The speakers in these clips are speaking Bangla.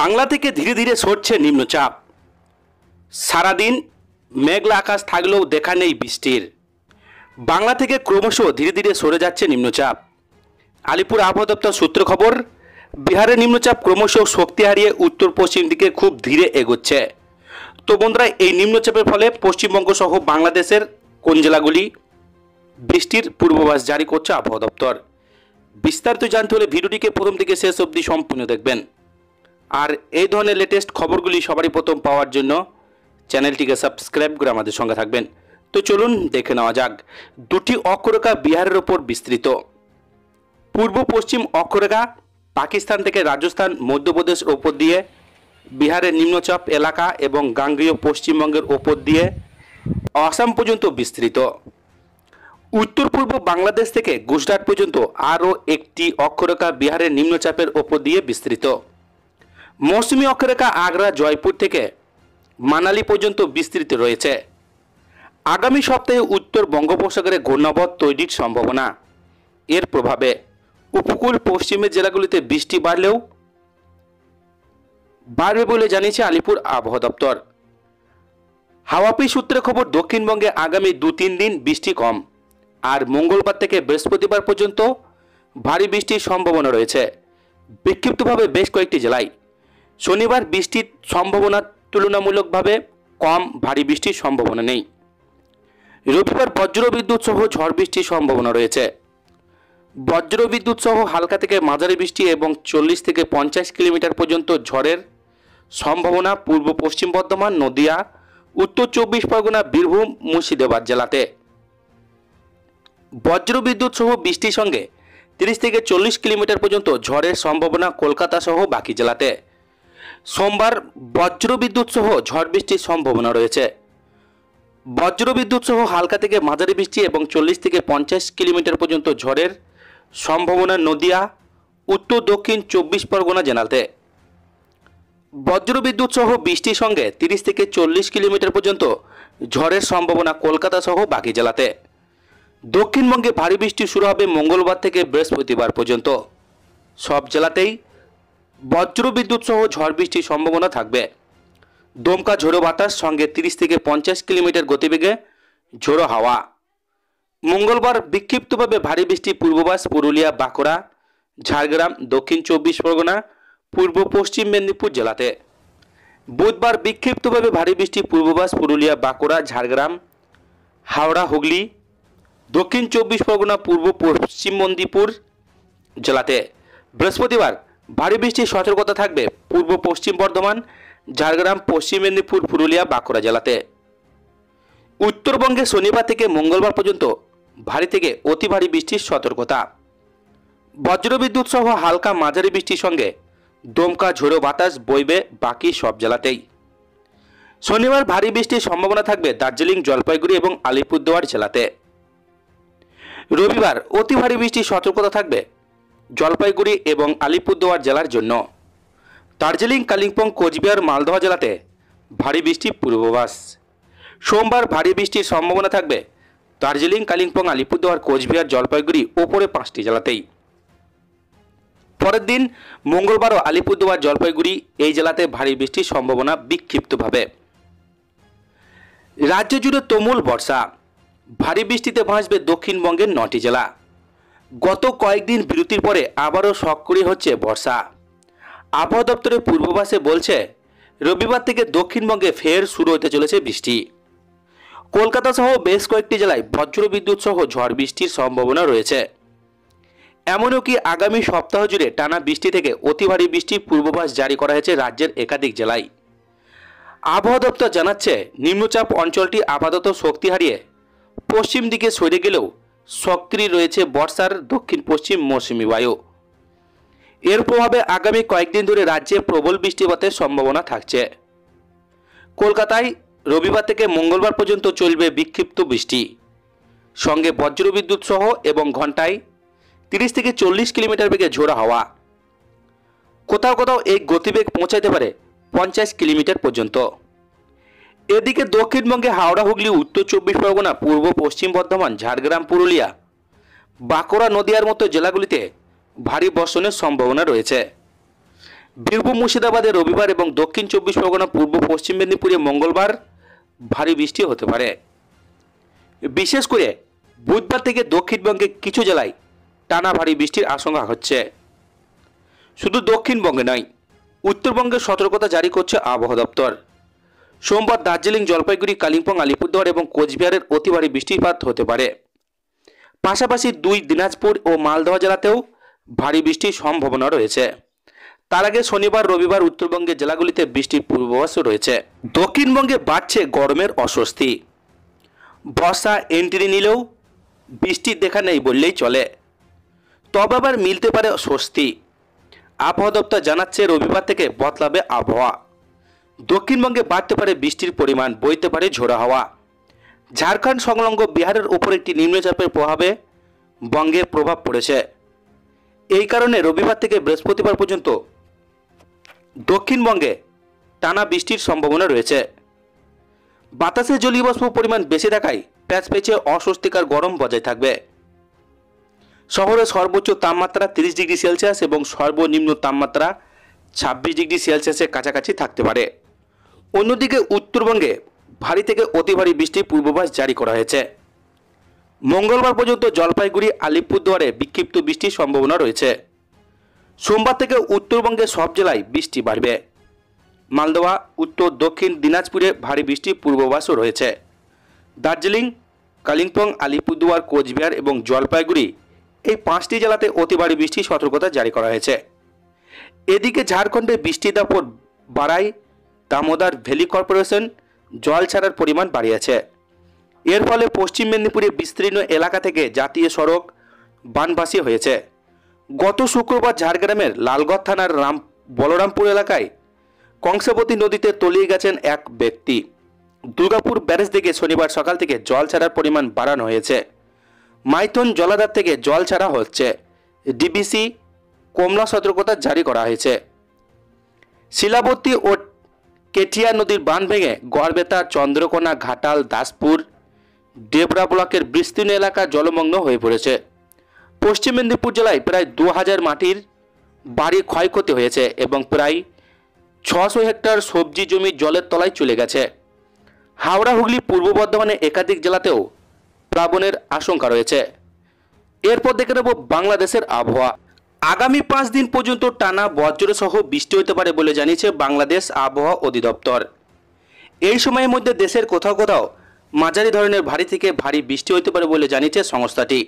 বাংলা থেকে ধীরে ধীরে সরছে নিম্নচাপ। সারাদিন মেঘলা আকাশ থাকলেও দেখা নেই বৃষ্টির। বাংলা থেকে ক্রমশ ধীরে ধীরে সরে যাচ্ছে নিম্নচাপ। আলিপুর আবহাওয়া দপ্তর সূত্র খবর, বিহারের নিম্নচাপ ক্রমশ শক্তি হারিয়ে উত্তর পশ্চিম দিকে খুব ধীরে এগোচ্ছে। তো বন্ধুরা, এই নিম্নচাপের ফলে পশ্চিমবঙ্গ সহ বাংলাদেশের কোন জেলাগুলি বৃষ্টির পূর্বাভাস জারি করছে আবহাওয়া দপ্তর। বিস্তারিত জানতে হলে ভিডিওটিকে প্রথম থেকে শেষ অবধি সম্পূর্ণ দেখবেন। আর এই ধরনের লেটেস্ট খবরগুলি সবারই প্রথম পাওয়ার জন্য চ্যানেলটিকে সাবস্ক্রাইব করে আমাদের সঙ্গে থাকবেন। তো চলুন দেখে নেওয়া যাক। দুটি অক্ষরেখা বিহারের ওপর বিস্তৃত। পূর্ব পশ্চিম অক্ষরেখা পাকিস্তান থেকে রাজস্থান, মধ্যপ্রদেশ ওপর দিয়ে বিহারের নিম্নচাপ এলাকা এবং গাঙ্গেয় পশ্চিমবঙ্গের ওপর দিয়ে আসাম পর্যন্ত বিস্তৃত। উত্তর পূর্ব বাংলাদেশ থেকে গুজরাট পর্যন্ত আরও একটি অক্ষরেখা বিহারের নিম্নচাপের ওপর দিয়ে বিস্তৃত। মৌসুমী অক্ষরেখা আগ্রা, জয়পুর থেকে মানালি পর্যন্ত বিস্তৃত রয়েছে। আগামী সপ্তাহে উত্তর বঙ্গোপসাগরে ঘূর্ণাবর্ত তৈরির সম্ভাবনা। এর প্রভাবে উপকূল পশ্চিমের জেলাগুলিতে বৃষ্টি বাড়বে বলে জানিয়েছে আলিপুর আবহাওয়া দপ্তর। হাওয়াপি সূত্রে খবর, দক্ষিণবঙ্গে আগামী 2-3 দিন বৃষ্টি কম, আর মঙ্গলবার থেকে বৃহস্পতিবার পর্যন্ত ভারী বৃষ্টির সম্ভাবনা রয়েছে বিক্ষিপ্তভাবে বেশ কয়েকটি জেলায়। শনিবার বৃষ্টির সম্ভাবনা তুলনামূলকভাবে কম, ভারী বৃষ্টির সম্ভাবনা নেই। রবিবার বজ্রবিদ্যুৎ সহ ঝড় বৃষ্টির সম্ভাবনা রয়েছে। বজ্রবিদ্যুৎ সহ হালকা থেকে মাঝারি বৃষ্টি এবং 40 থেকে 50 কিলোমিটার পর্যন্ত ঝড়ের সম্ভাবনা পূর্ব পশ্চিম বর্ধমান, নদিয়া, উত্তর 24 পরগনা, বীরভূম, মুর্শিদাবাদ জেলাতে। বজ্রবিদ্যুৎ সহ বৃষ্টির সঙ্গে 30 থেকে 40 কিলোমিটার পর্যন্ত ঝড়ের সম্ভাবনা কলকাতা সহ বাকি জেলাতে। সোমবার বজ্রবিদ্যুৎ সহ ঝড় বৃষ্টির সম্ভাবনা রয়েছে। বজ্রবিদ্যুৎ সহ হালকা থেকে মাঝারি বৃষ্টি এবং 40 থেকে 50 কিলোমিটার পর্যন্ত ঝড়ের সম্ভাবনা নদিয়া, উত্তর দক্ষিণ 24 পরগনা জেলাতে। বজ্রবিদ্যুৎ সহ বৃষ্টির সঙ্গে 30 থেকে 40 কিলোমিটার পর্যন্ত ঝড়ের সম্ভাবনা কলকাতা সহ বাকি জেলাতে। দক্ষিণবঙ্গে ভারী বৃষ্টি শুরু হবে মঙ্গলবার থেকে বৃহস্পতিবার পর্যন্ত। সব জেলাতেই বজ্রবিদ্যুৎ সহ ঝড় বৃষ্টির সম্ভাবনা থাকবে। দমকা ঝোড়ো বাতাস সঙ্গে 30 থেকে 50 কিলোমিটার গতিবেগে ঝোড়ো হাওয়া। মঙ্গলবার বিক্ষিপ্তভাবে ভারী বৃষ্টি পূর্বাভাস পুরুলিয়া, বাঁকুড়া, ঝাড়গ্রাম, দক্ষিণ 24 পরগনা, পূর্ব পশ্চিম মেদিনীপুর জেলাতে। বুধবার বিক্ষিপ্তভাবে ভারী বৃষ্টি পূর্বাভাস পুরুলিয়া, বাঁকুড়া, ঝাড়গ্রাম, হাওড়া, হুগলি, দক্ষিণ 24 পরগনা, পূর্ব পশ্চিম মেদিনীপুর জেলাতে। বৃহস্পতিবার ভারী বৃষ্টির সতর্কতা থাকবে পূর্ব পশ্চিম বর্ধমান, ঝাড়গ্রাম, পশ্চিম মেদিনীপুর, পুরুলিয়া, বাঁকুড়া জেলাতে। উত্তরবঙ্গে শনিবার থেকে মঙ্গলবার পর্যন্ত ভারী থেকে অতি ভারী বৃষ্টির সতর্কতা। বজ্রবিদ্যুৎ সহ হালকা মাঝারি বৃষ্টির সঙ্গে দমকা ঝোড়ো বাতাস বইবে বাকি সব জেলাতেই। শনিবার ভারী বৃষ্টির সম্ভাবনা থাকবে দার্জিলিং, জলপাইগুড়ি এবং আলিপুরদুয়ার জেলাতে। রবিবার অতি ভারী বৃষ্টির সতর্কতা থাকবে জলপাইগুড়ি এবং আলিপুরদুয়ার জেলার জন্য। দার্জিলিং, কালিম্পং, কোচবিহার, মালদহ জেলাতে ভারী বৃষ্টির পূর্বাভাস। সোমবার ভারী বৃষ্টির সম্ভাবনা থাকবে দার্জিলিং, কালিম্পং, আলিপুরদুয়ার, কোচবিহার, জলপাইগুড়ি ওপরে 5টি জেলাতেই। পরের দিন মঙ্গলবারও আলিপুরদুয়ার, জলপাইগুড়ি এই জেলাতে ভারী বৃষ্টির সম্ভাবনা বিক্ষিপ্তভাবে। রাজ্য জুড়ে তুমুল বর্ষা, ভারী বৃষ্টিতে ভাসবে দক্ষিণবঙ্গের 9টি জেলা। গত কয়েকদিন বিরতির পরে আবারও সক্রিয় হচ্ছে বর্ষা। আবহাওয়া দপ্তরের পূর্বাভাসে বলছে, রবিবার থেকে দক্ষিণবঙ্গে ফের শুরু হতে চলেছে বৃষ্টি। কলকাতা সহ বেশ কয়েকটি জেলায় বজ্রবিদ্যুৎ সহ ঝড় বৃষ্টির সম্ভাবনা রয়েছে। এমনকি আগামী সপ্তাহ জুড়ে টানা বৃষ্টি থেকে অতি ভারী বৃষ্টির পূর্বাভাস জারি করা হয়েছে রাজ্যের একাধিক জেলায়। আবহাওয়া দপ্তর জানাচ্ছে, নিম্নচাপ অঞ্চলটি আপাতত শক্তি হারিয়ে পশ্চিম দিকে সরে গেলেও সক্রিয় রয়েছে বর্ষার দক্ষিণ পশ্চিম মৌসুমী বায়ু। এর প্রভাবে আগামী কয়েকদিন ধরে রাজ্যে প্রবল বৃষ্টিপাতের সম্ভাবনা থাকছে। কলকাতায় রবিবার থেকে মঙ্গলবার পর্যন্ত চলবে বিক্ষিপ্ত বৃষ্টি সঙ্গে বজ্রবিদ্যুৎ সহ এবং ঘন্টায় 30 থেকে 40 কিলোমিটার বেগে ঝোড়ো হাওয়া। কোথাও কোথাও এই গতিবেগ পৌঁছাতে পারে 50 কিলোমিটার পর্যন্ত। এদিকে দক্ষিণবঙ্গে হাওড়া, হুগলি, উত্তর 24 পরগনা, পূর্ব পশ্চিম বর্ধমান, ঝাড়গ্রাম, পুরুলিয়া, বাঁকুড়া, নদিয়ার মতো জেলাগুলিতে ভারী বর্ষণের সম্ভাবনা রয়েছে। বীরভূম মুর্শিদাবাদে রবিবার এবং দক্ষিণ চব্বিশ পরগনা পূর্ব পশ্চিম মেদিনীপুরে মঙ্গলবার ভারী বৃষ্টি হতে পারে। বিশেষ করে বুধবার থেকে দক্ষিণবঙ্গে কিছু জেলায় টানা ভারী বৃষ্টির আশঙ্কা হচ্ছে। শুধু দক্ষিণবঙ্গে নয়, উত্তরবঙ্গে সতর্কতা জারি করছে আবহাওয়া দপ্তর। সোমবার দার্জিলিং, জলপাইগুড়ি, কালিম্পং, আলিপুরদুয়ার এবং কোচবিহারের অতি ভারী বৃষ্টিপাত হতে পারে। পাশাপাশি দিনাজপুর ও মালদহ জেলাতেও ভারী বৃষ্টির সম্ভাবনা রয়েছে। তার আগে শনিবার, রবিবার উত্তরবঙ্গের জেলাগুলিতে বৃষ্টির পূর্বাভাসও রয়েছে। দক্ষিণবঙ্গে বাড়ছে গরমের অস্বস্তি। বর্ষা এন্ট্রি নিলেও বৃষ্টির দেখা নেই বললেই চলে, তবে আবার মিলতে পারে স্বস্তি। আবহাওয়া দপ্তর জানাচ্ছে রবিবার থেকে বদলাবে আবহাওয়া। দক্ষিণবঙ্গে বাড়তে পারে বৃষ্টির পরিমাণ, বইতে পারে ঝোড়ো হাওয়া। ঝাড়খণ্ড সংলগ্ন বিহারের উপর একটি নিম্নচাপের প্রভাবে বঙ্গে প্রভাব পড়েছে। এই কারণে রবিবার থেকে বৃহস্পতিবার পর্যন্ত দক্ষিণবঙ্গে টানা বৃষ্টির সম্ভাবনা রয়েছে। বাতাসে জলীয় বাষ্প পরিমাণ বেশি থাকায় প্যাচপ্যাচে অস্বস্তিকর গরম বজায় থাকবে। শহরে সর্বোচ্চ তাপমাত্রা 30 ডিগ্রি সেলসিয়াস এবং সর্বনিম্ন তাপমাত্রা 26 ডিগ্রি সেলসিয়াসের কাছাকাছি থাকতে পারে। অন্যদিকে উত্তরবঙ্গে ভারী থেকে অতি ভারী বৃষ্টির পূর্বাভাস জারি করা হয়েছে। মঙ্গলবার পর্যন্ত জলপাইগুড়ি, আলিপুরদুয়ারে বিক্ষিপ্ত বৃষ্টির সম্ভাবনা রয়েছে। সোমবার থেকে উত্তরবঙ্গের সব জেলায় বৃষ্টি বাড়বে। মালদহ, উত্তর দক্ষিণ দিনাজপুরে ভারী বৃষ্টির পূর্বাভাসও রয়েছে। দার্জিলিং, কালিম্পং, আলিপুরদুয়ার, কোচবিহার এবং জলপাইগুড়ি এই 5টি জেলাতে অতি ভারী বৃষ্টির সতর্কতা জারি করা হয়েছে। এদিকে ঝাড়খণ্ডে বৃষ্টির দাপট বাড়ায় দামোদর ভ্যালি কর্পোরেশন জল ছাড়ার পরিমাণ বাড়িয়েছে। এর ফলে পশ্চিম মেদিনীপুরে বিস্তীর্ণ এলাকা থেকে জাতীয় সড়ক বানভাসী হয়েছে। গত শুক্রবার ঝাড়গ্রামের লালগড় থানার বলরামপুর এলাকায় কংসাবতী নদীতে তলিয়ে গেছেন এক ব্যক্তি। দুর্গাপুর ব্যারেজ থেকে শনিবার সকাল থেকে জল ছাড়ার পরিমাণ বাড়ানো হয়েছে। মাইথন জলাধার থেকে জল ছাড়া হচ্ছে। ডিবিসি কমলা সতর্কতা জারি করা হয়েছে। শিলাবতী ও কেঠিয়া নদীর বাঁধ ভেঙে গড়বেতা, চন্দ্রকোনা, ঘাটাল, দাসপুর, ডেবরা ব্লকের বিস্তীর্ণ এলাকা জলমগ্ন হয়ে পড়েছে। পশ্চিম মেদিনীপুর জেলায় প্রায় 2000 মাটির বাড়ি ক্ষয়ক্ষতি হয়েছে এবং প্রায় 600 হেক্টর সবজি জমি জলের তলায় চলে গেছে। হাওড়া, হুগলি, পূর্ব বর্ধমানে একাধিক জেলাতেও প্লাবনের আশঙ্কা রয়েছে। এরপর দেখে নেব বাংলাদেশের আবহাওয়া। আগামী 5 দিন পর্যন্ত টানা বজ্রসহ বৃষ্টি হতে পারে বলে জানিয়েছে বাংলাদেশ আবহাওয়া অধিদপ্তর। এই সময়ের মধ্যে দেশের কোথাও কোথাও মাঝারি ধরনের ভারী থেকে ভারী বৃষ্টি হতে পারে বলে জানিয়েছে সংস্থাটি।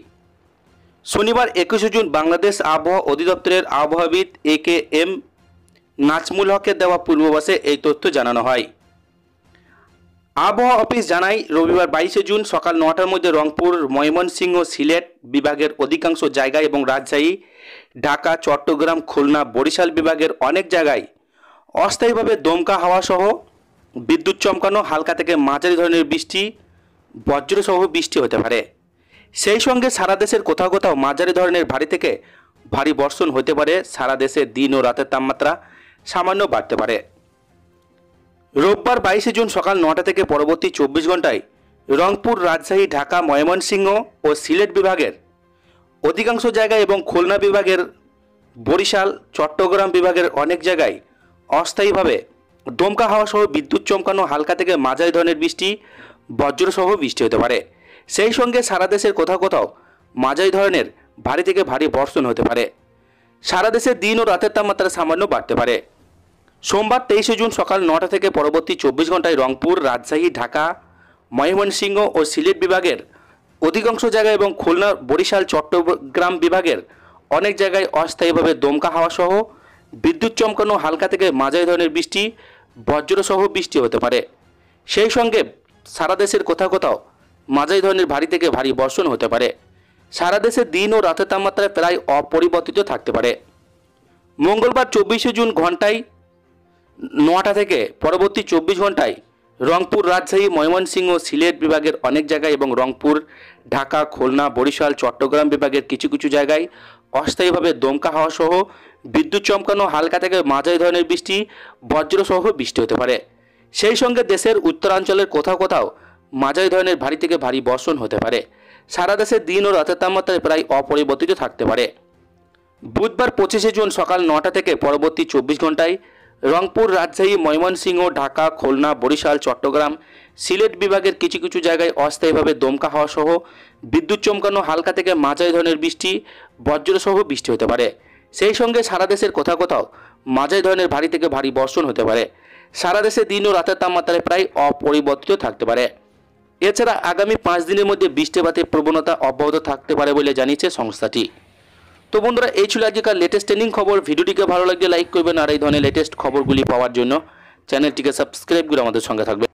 শনিবার 21 জুন বাংলাদেশ আবহাওয়া অধিদপ্তরের আবহাওয়াবিদ AKM নাজমুল হকের দেওয়া পূর্বাভাসে এই তথ্য জানানো হয়। আবহাওয়া অফিস জানায়, রবিবার 22 জুন সকাল 9টার মধ্যে রংপুর, ময়মনসিংহ, সিলেট বিভাগের অধিকাংশ জায়গায় এবং রাজশাহী, ঢাকা, চট্টগ্রাম, খুলনা, বরিশাল বিভাগের অনেক জায়গায় অস্থায়ীভাবে দমকা হাওয়া সহ বিদ্যুৎ চমকানো হালকা থেকে মাঝারি ধরনের বৃষ্টি, বজ্রসহ বৃষ্টি হতে পারে। সেই সঙ্গে সারা দেশের কোথাও কোথাও মাঝারি ধরনের ভারী থেকে ভারী বর্ষণ হতে পারে। সারা দেশে দিন ও রাতের তাপমাত্রা সামান্য বাড়তে পারে। রোববার 22 জুন সকাল 9টা থেকে পরবর্তী 24 ঘন্টায় রংপুর, রাজশাহী, ঢাকা, ময়মনসিংহ ও সিলেট বিভাগের অধিকাংশ জায়গায় এবং খুলনা বিভাগের, বরিশাল, চট্টগ্রাম বিভাগের অনেক জায়গায় অস্থায়ীভাবে দমকা হাওয়া সহ বিদ্যুৎ চমকানো হালকা থেকে মাঝারি ধরনের বৃষ্টি, বজ্রসহ বৃষ্টি হতে পারে। সেই সঙ্গে সারা দেশের কোথাও কোথাও মাঝারি ধরনের ভারী থেকে ভারী বর্ষণ হতে পারে। সারা দেশে দিন ও রাতের তাপমাত্রা সামান্য বাড়তে পারে। সোমবার 23 জুন সকাল 9টা থেকে পরবর্তী 24 ঘন্টায় রংপুর, রাজশাহী, ঢাকা, ময়মনসিংহ ও সিলেট বিভাগের অধিকাংশ জায়গায় এবং খুলনা, বরিশাল, চট্টগ্রাম বিভাগের অনেক জায়গায় অস্থায়ীভাবে দমকা হাওয়া সহ বিদ্যুৎ চমকানো হালকা থেকে মাঝারি ধরনের বৃষ্টি, বজ্রসহ বৃষ্টি হতে পারে। সেই সঙ্গে সারা দেশের কোথাও কোথাও মাঝারি ধরনের ভারী থেকে ভারী বর্ষণ হতে পারে। সারা দেশে দিন ও রাতের তাপমাত্রা প্রায় অপরিবর্তিত থাকতে পারে। মঙ্গলবার 24 জুন ঘন্টায় 9টা থেকে পরবর্তী 24 ঘন্টায় রংপুর, রাজশাহী, ময়মনসিংহ, সিলেট বিভাগের অনেক জায়গায় এবং রংপুর, ঢাকা, খুলনা, বরিশাল, চট্টগ্রাম বিভাগের কিছু কিছু জায়গায় অস্থায়ীভাবে দমকা হাওয়া সহ বিদ্যুৎ চমকানো হালকা থেকে মাঝারি ধরনের বৃষ্টি, বজ্রসহ বৃষ্টি হতে পারে। সেই সঙ্গে দেশের উত্তরাঞ্চলের কোথাও কোথাও মাঝারি ধরনের ভারী থেকে ভারী বর্ষণ হতে পারে। সারা দেশে দিন ও রাতের তাপমাত্রা প্রায় অপরিবর্তিত থাকতে পারে। বুধবার 25শে জুন সকাল 9টা থেকে পরবর্তী 24 ঘন্টায় রংপুর, রাজশাহী, ময়মনসিংহ, ঢাকা, খুলনা, বরিশাল, চট্টগ্রাম, সিলেট বিভাগের কিছু কিছু জায়গায় অস্থায়ীভাবে দমকা হাওয়া সহ বিদ্যুৎ চমকানো হালকা থেকে মাঝারি ধরনের বৃষ্টি, বজ্রসহ বৃষ্টি হতে পারে। সেই সঙ্গে সারা দেশের কোথাও কোথাও মাঝারি ধরনের ভারী থেকে ভারী বর্ষণ হতে পারে। সারা দেশে দিন ও রাতের তাপমাত্রায় প্রায় অপরিবর্তিত থাকতে পারে। এছাড়া আগামী 5 দিনের মধ্যে বৃষ্টিপাতের প্রবণতা অব্যাহত থাকতে পারে বলে জানিয়েছে সংস্থাটি। তো বন্ধুরা, এই ছিল আজকের লেটেস্ট ট্রেন্ডিং খবর। ভিডিওটিকে ভালো লাগলে লাইক করবেন, আর এই ধরনের লেটেস্ট খবরগুলি পাওয়ার জন্য চ্যানেলটিকে সাবস্ক্রাইব করে আমাদের সঙ্গে থাকবেন।